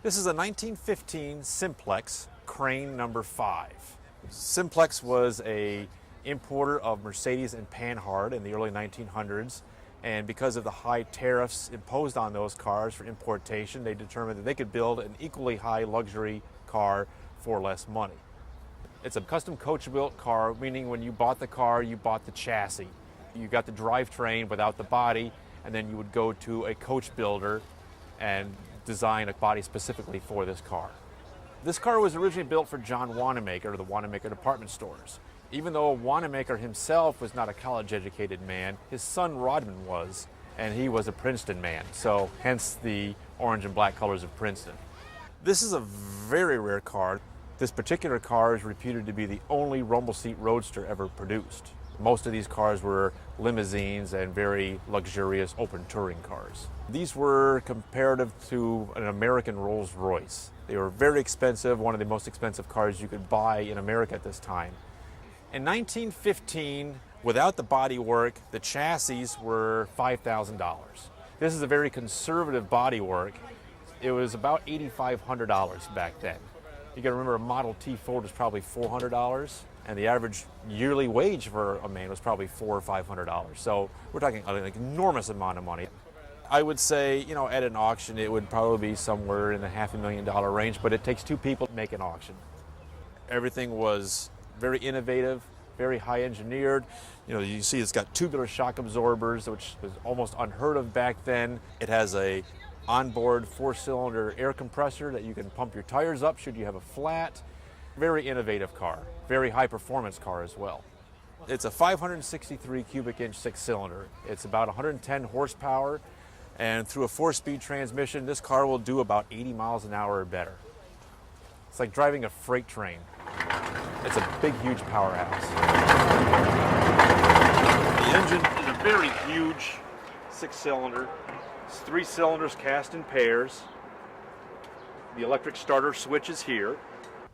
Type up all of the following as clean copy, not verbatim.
This is a 1915 Simplex crane number 5. Simplex was a importer of Mercedes and Panhard in the early 1900s, and because of the high tariffs imposed on those cars for importation, they determined that they could build an equally high luxury car for less money. It's a custom coach-built car, meaning when you bought the car, you bought the chassis. You got the drivetrain without the body, and then you would go to a coach builder and design a body specifically for this car. This car was originally built for John Wanamaker, or the Wanamaker department stores. Even though Wanamaker himself was not a college-educated man, his son Rodman was, and he was a Princeton man, so hence the orange and black colors of Princeton. This is a very rare car. This particular car is reputed to be the only rumble seat roadster ever produced. Most of these cars were limousines and very luxurious open touring cars. These were comparative to an American Rolls Royce. They were very expensive, one of the most expensive cars you could buy in America at this time. In 1915, without the bodywork, the chassis were $5,000. This is a very conservative bodywork. It was about $8,500 back then. You gotta remember a Model T Ford was probably $400, and the average yearly wage for a man was probably $400 or $500. So we're talking an enormous amount of money. I would say, at an auction, it would probably be somewhere in the $500,000 range, but it takes two people to make an auction. Everything was very innovative, very high engineered. You see it's got tubular shock absorbers, which was almost unheard of back then. It has a onboard 4-cylinder air compressor that you can pump your tires up should you have a flat. Very innovative car, very high performance car as well. It's a 563 cubic inch 6-cylinder. It's about 110 horsepower, and through a 4-speed transmission, this car will do about 80 miles an hour or better. It's like driving a freight train. It's a big, huge powerhouse. The engine is a very huge 6-cylinder. It's 3 cylinders cast in pairs. The electric starter switch is here.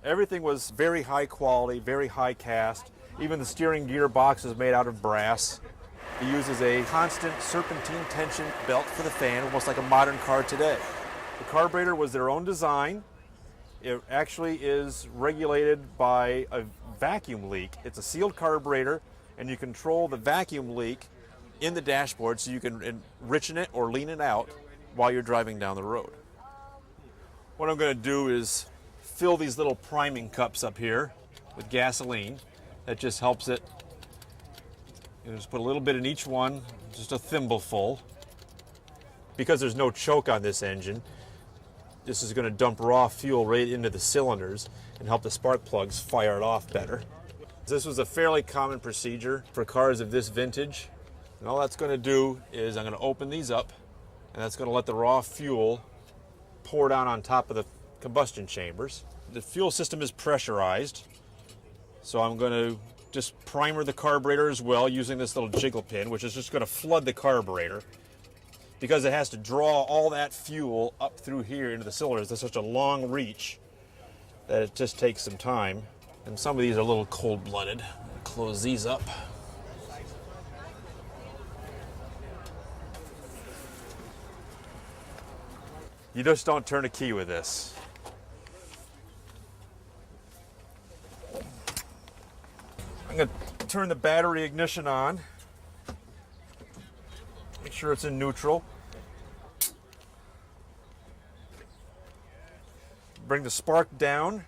Everything was very high quality, very high cast. Even the steering gearbox is made out of brass. It uses a constant serpentine tension belt for the fan, almost like a modern car today. The carburetor was their own design. It actually is regulated by a vacuum leak. It's a sealed carburetor, and you control the vacuum leak in the dashboard so you can enrichen it or lean it out while you're driving down the road. What I'm going to do is fill these little priming cups up here with gasoline. That just helps it. Just put a little bit in each one, just a thimbleful. Because there's no choke on this engine, this is going to dump raw fuel right into the cylinders and help the spark plugs fire it off better. This was a fairly common procedure for cars of this vintage. And all that's going to do is I'm going to open these up, and that's going to let the raw fuel pour down on top of the combustion chambers. The fuel system is pressurized, so I'm going to just primer the carburetor as well using this little jiggle pin, which is just going to flood the carburetor because it has to draw all that fuel up through here into the cylinders. There's such a long reach that it just takes some time. And some of these are a little cold-blooded. Close these up. You just don't turn a key with this. I'm going to turn the battery ignition on. Make sure it's in neutral. Bring the spark down.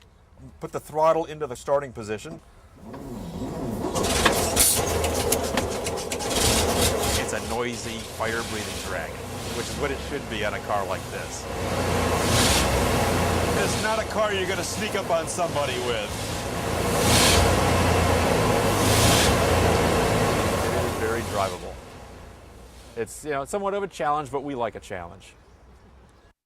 Put the throttle into the starting position. It's a noisy, fire-breathing dragon, which is what it should be on a car like this. It's not a car you're going to sneak up on somebody with. It is very drivable. It's somewhat of a challenge, but we like a challenge.